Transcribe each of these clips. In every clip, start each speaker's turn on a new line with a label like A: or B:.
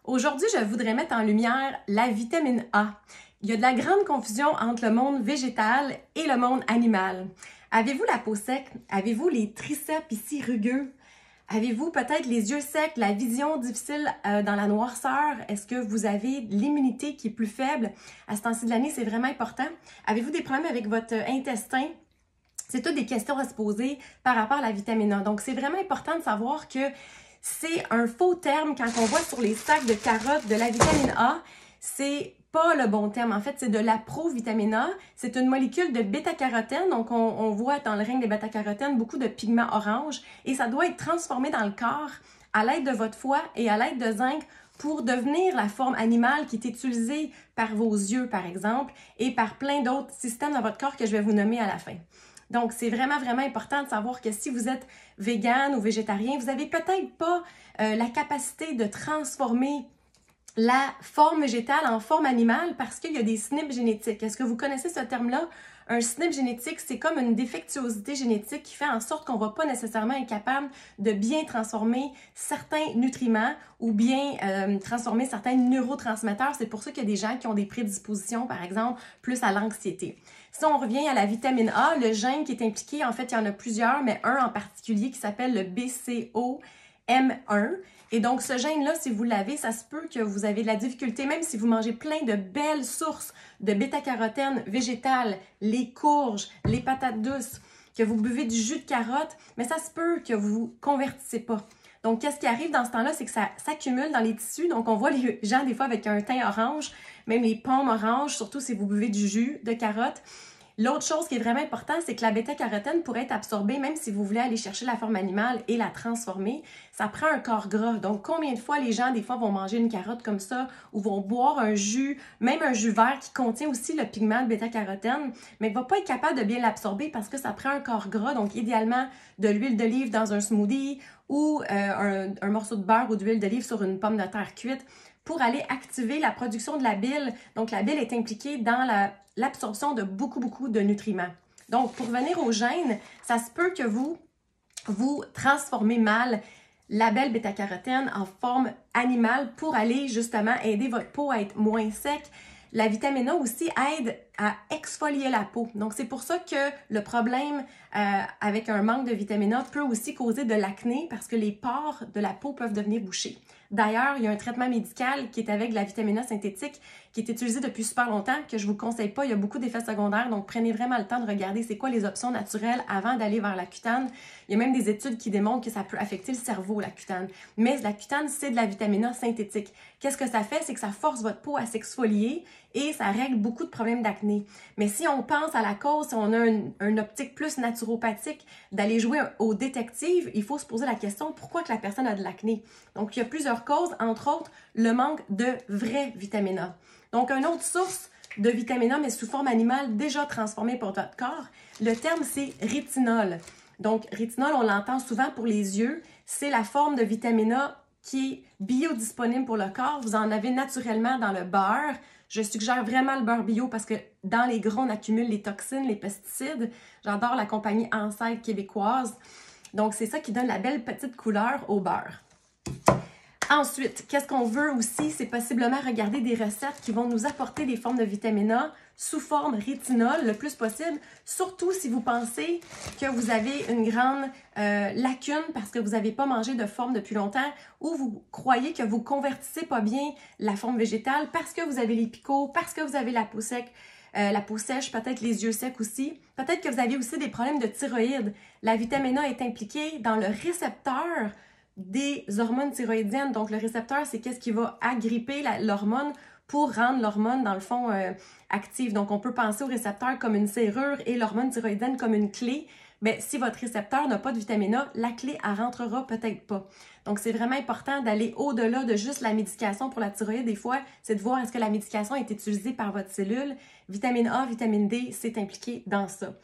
A: Aujourd'hui, je voudrais mettre en lumière la vitamine A. Il y a de la grande confusion entre le monde végétal et le monde animal. Avez-vous la peau sec? Avez-vous les triceps ici rugueux? Avez-vous peut-être les yeux secs, la vision difficile dans la noirceur? Est-ce que vous avez l'immunité qui est plus faible? À ce temps-ci de l'année, c'est vraiment important. Avez-vous des problèmes avec votre intestin? C'est toutes des questions à se poser par rapport à la vitamine A. Donc, c'est vraiment important de savoir que c'est un faux terme quand on voit sur les sacs de carottes de la vitamine A. C'est pas le bon terme. En fait, c'est de la provitamine A. C'est une molécule de bêta-carotène. Donc, on voit dans le règne des bêta-carotènes beaucoup de pigments orange et ça doit être transformé dans le corps à l'aide de votre foie et à l'aide de zinc pour devenir la forme animale qui est utilisée par vos yeux, par exemple, et par plein d'autres systèmes dans votre corps que je vais vous nommer à la fin. Donc, c'est vraiment, vraiment important de savoir que si vous êtes végane ou végétarien, vous n'avez peut-être pas la capacité de transformer la forme végétale en forme animale parce qu'il y a des SNP génétiques. Est-ce que vous connaissez ce terme-là? Un SNP génétique, c'est comme une défectuosité génétique qui fait en sorte qu'on ne va pas nécessairement être capable de bien transformer certains nutriments ou bien transformer certains neurotransmetteurs. C'est pour ça qu'il y a des gens qui ont des prédispositions, par exemple, plus à l'anxiété. Si on revient à la vitamine A, le gène qui est impliqué, en fait, il y en a plusieurs, mais un en particulier qui s'appelle le BCOM1. Et donc, ce gène-là, si vous l'avez, ça se peut que vous avez de la difficulté, même si vous mangez plein de belles sources de bêta-carotène végétale, les courges, les patates douces, que vous buvez du jus de carotte, mais ça se peut que vous ne convertissez pas. Donc, qu'est-ce qui arrive dans ce temps-là, c'est que ça s'accumule dans les tissus. Donc, on voit les gens des fois avec un teint orange, même les pommes oranges, surtout si vous buvez du jus de carotte. L'autre chose qui est vraiment importante, c'est que la bêta-carotène pourrait être absorbée, même si vous voulez aller chercher la forme animale et la transformer, ça prend un corps gras. Donc, combien de fois les gens, des fois, vont manger une carotte comme ça ou vont boire un jus, même un jus vert qui contient aussi le pigment de bêta-carotène, mais ne va pas être capable de bien l'absorber parce que ça prend un corps gras. Donc, idéalement, de l'huile d'olive dans un smoothie ou un morceau de beurre ou d'huile d'olive sur une pomme de terre cuite pour aller activer la production de la bile. Donc, la bile est impliquée dans l'absorption de beaucoup de nutriments. Donc, pour venir au gène, ça se peut que vous transformez mal la belle bêta-carotène en forme animale pour aller justement aider votre peau à être moins sec. La vitamine A aussi aide à exfolier la peau. Donc, c'est pour ça que le problème avec un manque de vitamine A peut aussi causer de l'acné parce que les pores de la peau peuvent devenir bouchés. D'ailleurs, il y a un traitement médical qui est avec de la vitamine A synthétique qui est utilisé depuis super longtemps, que je ne vous conseille pas. Il y a beaucoup d'effets secondaires, donc prenez vraiment le temps de regarder c'est quoi les options naturelles avant d'aller vers la cutane. Il y a même des études qui démontrent que ça peut affecter le cerveau, la cutane. Mais la cutane, c'est de la vitamine A synthétique. Qu'est-ce que ça fait? C'est que ça force votre peau à s'exfolier et ça règle beaucoup de problèmes d'acné. Mais si on pense à la cause, si on a une optique plus naturopathique, d'aller jouer au détective, il faut se poser la question pourquoi que la personne a de l'acné. Donc, il y a plusieurs causes, entre autres, le manque de vraie vitamine A. Donc, une autre source de vitamine A, mais sous forme animale, déjà transformée pour votre corps, le terme, c'est rétinol. Donc, rétinol, on l'entend souvent pour les yeux. C'est la forme de vitamine A qui est biodisponible pour le corps. Vous en avez naturellement dans le beurre. Je suggère vraiment le beurre bio parce que dans les gras, on accumule les toxines, les pesticides. J'adore la compagnie Ancêtre québécoise. Donc, c'est ça qui donne la belle petite couleur au beurre. Ensuite, qu'est-ce qu'on veut aussi? C'est possiblement regarder des recettes qui vont nous apporter des formes de vitamine A sous forme rétinol le plus possible, surtout si vous pensez que vous avez une grande lacune parce que vous n'avez pas mangé de forme depuis longtemps ou vous croyez que vous ne convertissez pas bien la forme végétale parce que vous avez les picots, parce que vous avez la peau sec. La peau sèche, peut-être les yeux secs aussi. Peut-être que vous avez aussi des problèmes de thyroïde. La vitamine A est impliquée dans le récepteur des hormones thyroïdiennes. Donc, le récepteur, c'est qu'est-ce qui va agripper l'hormone pour rendre l'hormone, dans le fond, active. Donc, on peut penser au récepteur comme une serrure et l'hormone thyroïdienne comme une clé. Mais si votre récepteur n'a pas de vitamine A, la clé, elle rentrera peut-être pas. Donc, c'est vraiment important d'aller au-delà de juste la médication pour la thyroïde. Des fois, c'est de voir est-ce que la médication est utilisée par votre cellule. Vitamine A, vitamine D, c'est impliqué dans ça.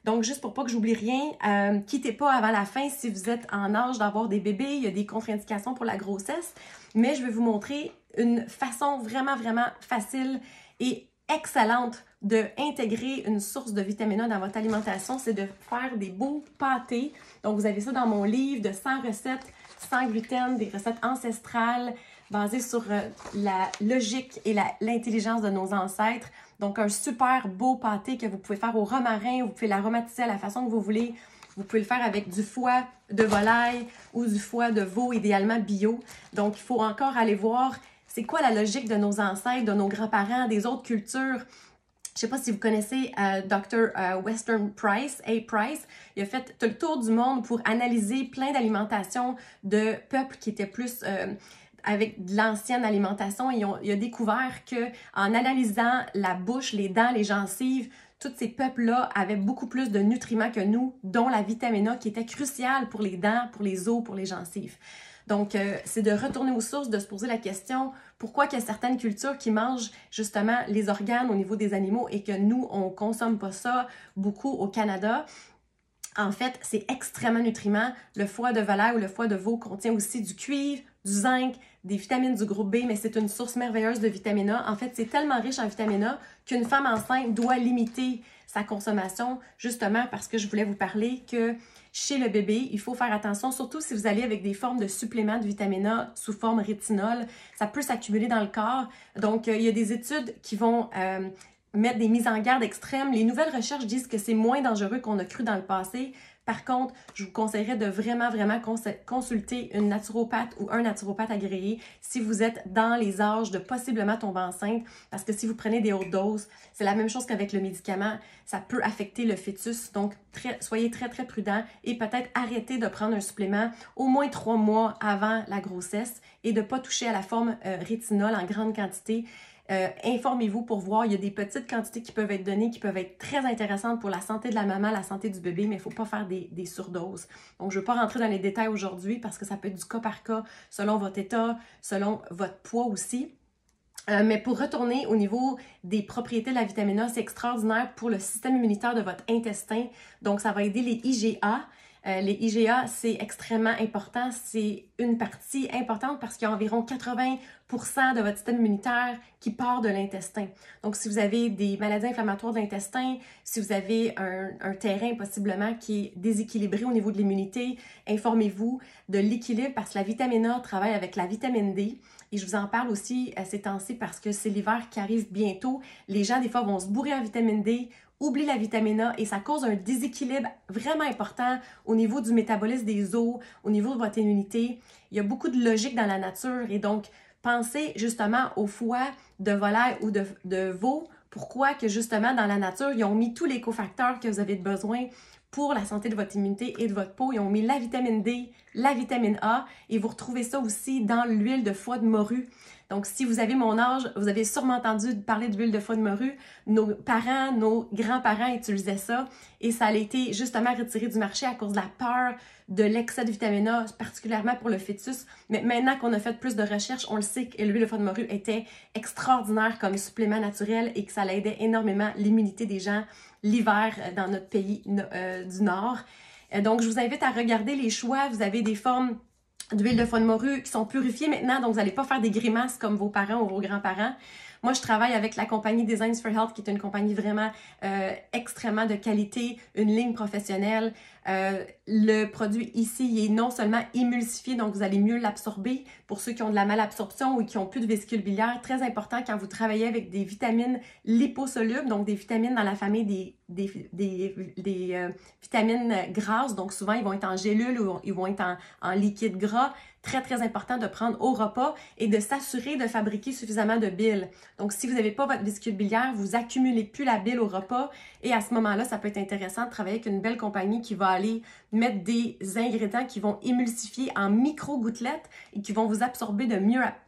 A: Donc, juste pour pas que j'oublie rien, quittez pas avant la fin si vous êtes en âge d'avoir des bébés. Il y a des contre-indications pour la grossesse. Mais je vais vous montrer une façon vraiment facile et excellente d'intégrer une source de vitamine A dans votre alimentation. C'est de faire des beaux pâtés. Donc, vous avez ça dans mon livre de 100 recettes sans gluten, des recettes ancestrales, basé sur la logique et l'intelligence de nos ancêtres. Donc, un super beau pâté que vous pouvez faire au romarin, vous pouvez l'aromatiser à la façon que vous voulez. Vous pouvez le faire avec du foie de volaille ou du foie de veau, idéalement bio. Donc, il faut encore aller voir c'est quoi la logique de nos ancêtres, de nos grands-parents, des autres cultures. Je ne sais pas si vous connaissez Dr. Weston Price, A. Price. Il a fait le tour du monde pour analyser plein d'alimentations de peuples qui étaient plus avec de l'ancienne alimentation. Il a découvert qu'en analysant la bouche, les dents, les gencives, tous ces peuples-là avaient beaucoup plus de nutriments que nous, dont la vitamine A qui était cruciale pour les dents, pour les os, pour les gencives. Donc, c'est de retourner aux sources, de se poser la question pourquoi il y a certaines cultures qui mangent justement les organes au niveau des animaux et que nous, on ne consomme pas ça beaucoup au Canada. En fait, c'est extrêmement nutrimant. Le foie de volaille ou le foie de veau contient aussi du cuivre, du zinc, des vitamines du groupe B, mais c'est une source merveilleuse de vitamine A. En fait, c'est tellement riche en vitamine A qu'une femme enceinte doit limiter sa consommation, justement parce que je voulais vous parler que chez le bébé, il faut faire attention, surtout si vous allez avec des formes de suppléments de vitamine A sous forme rétinol. Ça peut s'accumuler dans le corps. Donc, il y a des études qui vont mettre des mises en garde extrêmes. Les nouvelles recherches disent que c'est moins dangereux qu'on a cru dans le passé. Par contre, je vous conseillerais de vraiment consulter une naturopathe ou un naturopathe agréé si vous êtes dans les âges de possiblement tomber enceinte, parce que si vous prenez des hautes doses, c'est la même chose qu'avec le médicament, ça peut affecter le fœtus. Donc, soyez très prudents et peut-être arrêtez de prendre un supplément au moins 3 mois avant la grossesse et de ne pas toucher à la forme rétinol en grande quantité. Informez-vous pour voir, il y a des petites quantités qui peuvent être données, qui peuvent être très intéressantes pour la santé de la maman, la santé du bébé, mais il ne faut pas faire des surdoses. Donc, je ne veux pas rentrer dans les détails aujourd'hui parce que ça peut être du cas par cas, selon votre état, selon votre poids aussi. Mais pour retourner au niveau des propriétés de la vitamine A, c'est extraordinaire pour le système immunitaire de votre intestin. Donc, ça va aider les IgA. Les IgA, c'est extrêmement important. C'est une partie importante parce qu'il y a environ 80% de votre système immunitaire qui part de l'intestin. Donc, si vous avez des maladies inflammatoires de l'intestin, si vous avez un terrain possiblement qui est déséquilibré au niveau de l'immunité, informez-vous de l'équilibre parce que la vitamine A travaille avec la vitamine D. Et je vous en parle aussi ces temps-ci parce que c'est l'hiver qui arrive bientôt. Les gens, des fois, vont se bourrer en vitamine D, oublient la vitamine A et ça cause un déséquilibre vraiment important au niveau du métabolisme des os, au niveau de votre immunité. Il y a beaucoup de logique dans la nature et donc, pensez justement au foie de volaille ou de veau. Pourquoi que justement, dans la nature, ils ont mis tous les cofacteurs que vous avez besoin pour la santé de votre immunité et de votre peau. Ils ont mis la vitamine D, la vitamine A et vous retrouvez ça aussi dans l'huile de foie de morue. Donc, si vous avez mon âge, vous avez sûrement entendu parler d'huile de foie de morue. Nos parents, nos grands-parents utilisaient ça et ça a été justement retiré du marché à cause de la peur de l'excès de vitamine A, particulièrement pour le fœtus. Mais maintenant qu'on a fait plus de recherches, on le sait que l'huile de foie de morue était extraordinaire comme supplément naturel et que ça aidait énormément l'immunité des gens l'hiver dans notre pays du Nord. Donc, je vous invite à regarder les choix. Vous avez des formes d'huile de foie de morue qui sont purifiées maintenant, donc vous n'allez pas faire des grimaces comme vos parents ou vos grands-parents. Moi, je travaille avec la compagnie Designs for Health, qui est une compagnie vraiment extrêmement de qualité, une ligne professionnelle. Le produit ici, il est non seulement émulsifié, donc vous allez mieux l'absorber pour ceux qui ont de la malabsorption ou qui ont plus de vésicule biliaire. Très important quand vous travaillez avec des vitamines liposolubles, donc des vitamines dans la famille des vitamines grasses. Donc souvent, ils vont être en gélule ou ils vont être en liquide gras. Très important de prendre au repas et de s'assurer de fabriquer suffisamment de bile. Donc, si vous n'avez pas votre vésicule biliaire, vous accumulez plus la bile au repas et à ce moment-là, ça peut être intéressant de travailler avec une belle compagnie qui va aller mettre des ingrédients qui vont émulsifier en micro-gouttelettes et qui vont vous absorber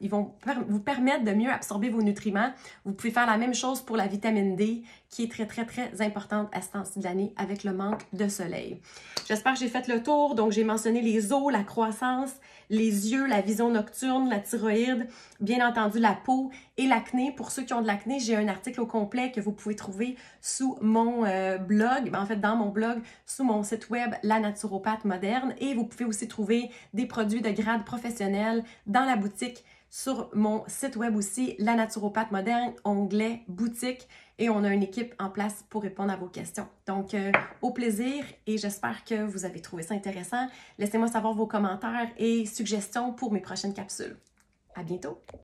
A: ils vont vous permettre de mieux absorber vos nutriments. Vous pouvez faire la même chose pour la vitamine D qui est très importante à ce temps-ci de l'année avec le manque de soleil. J'espère que j'ai fait le tour. Donc, j'ai mentionné les os, la croissance, les yeux, la vision nocturne, la thyroïde, bien entendu la peau et l'acné. Pour ceux qui ont de l'acné, j'ai un article au complet que vous pouvez trouver sous mon blog, en fait dans mon blog, sous mon site web La Naturopathe Moderne. Et vous pouvez aussi trouver des produits de grade professionnel dans la boutique sur mon site web aussi, La Naturopathe Moderne, onglet boutique. Et on a une équipe en place pour répondre à vos questions. Donc, au plaisir et j'espère que vous avez trouvé ça intéressant. Laissez-moi savoir vos commentaires et suggestions pour mes prochaines capsules. À bientôt!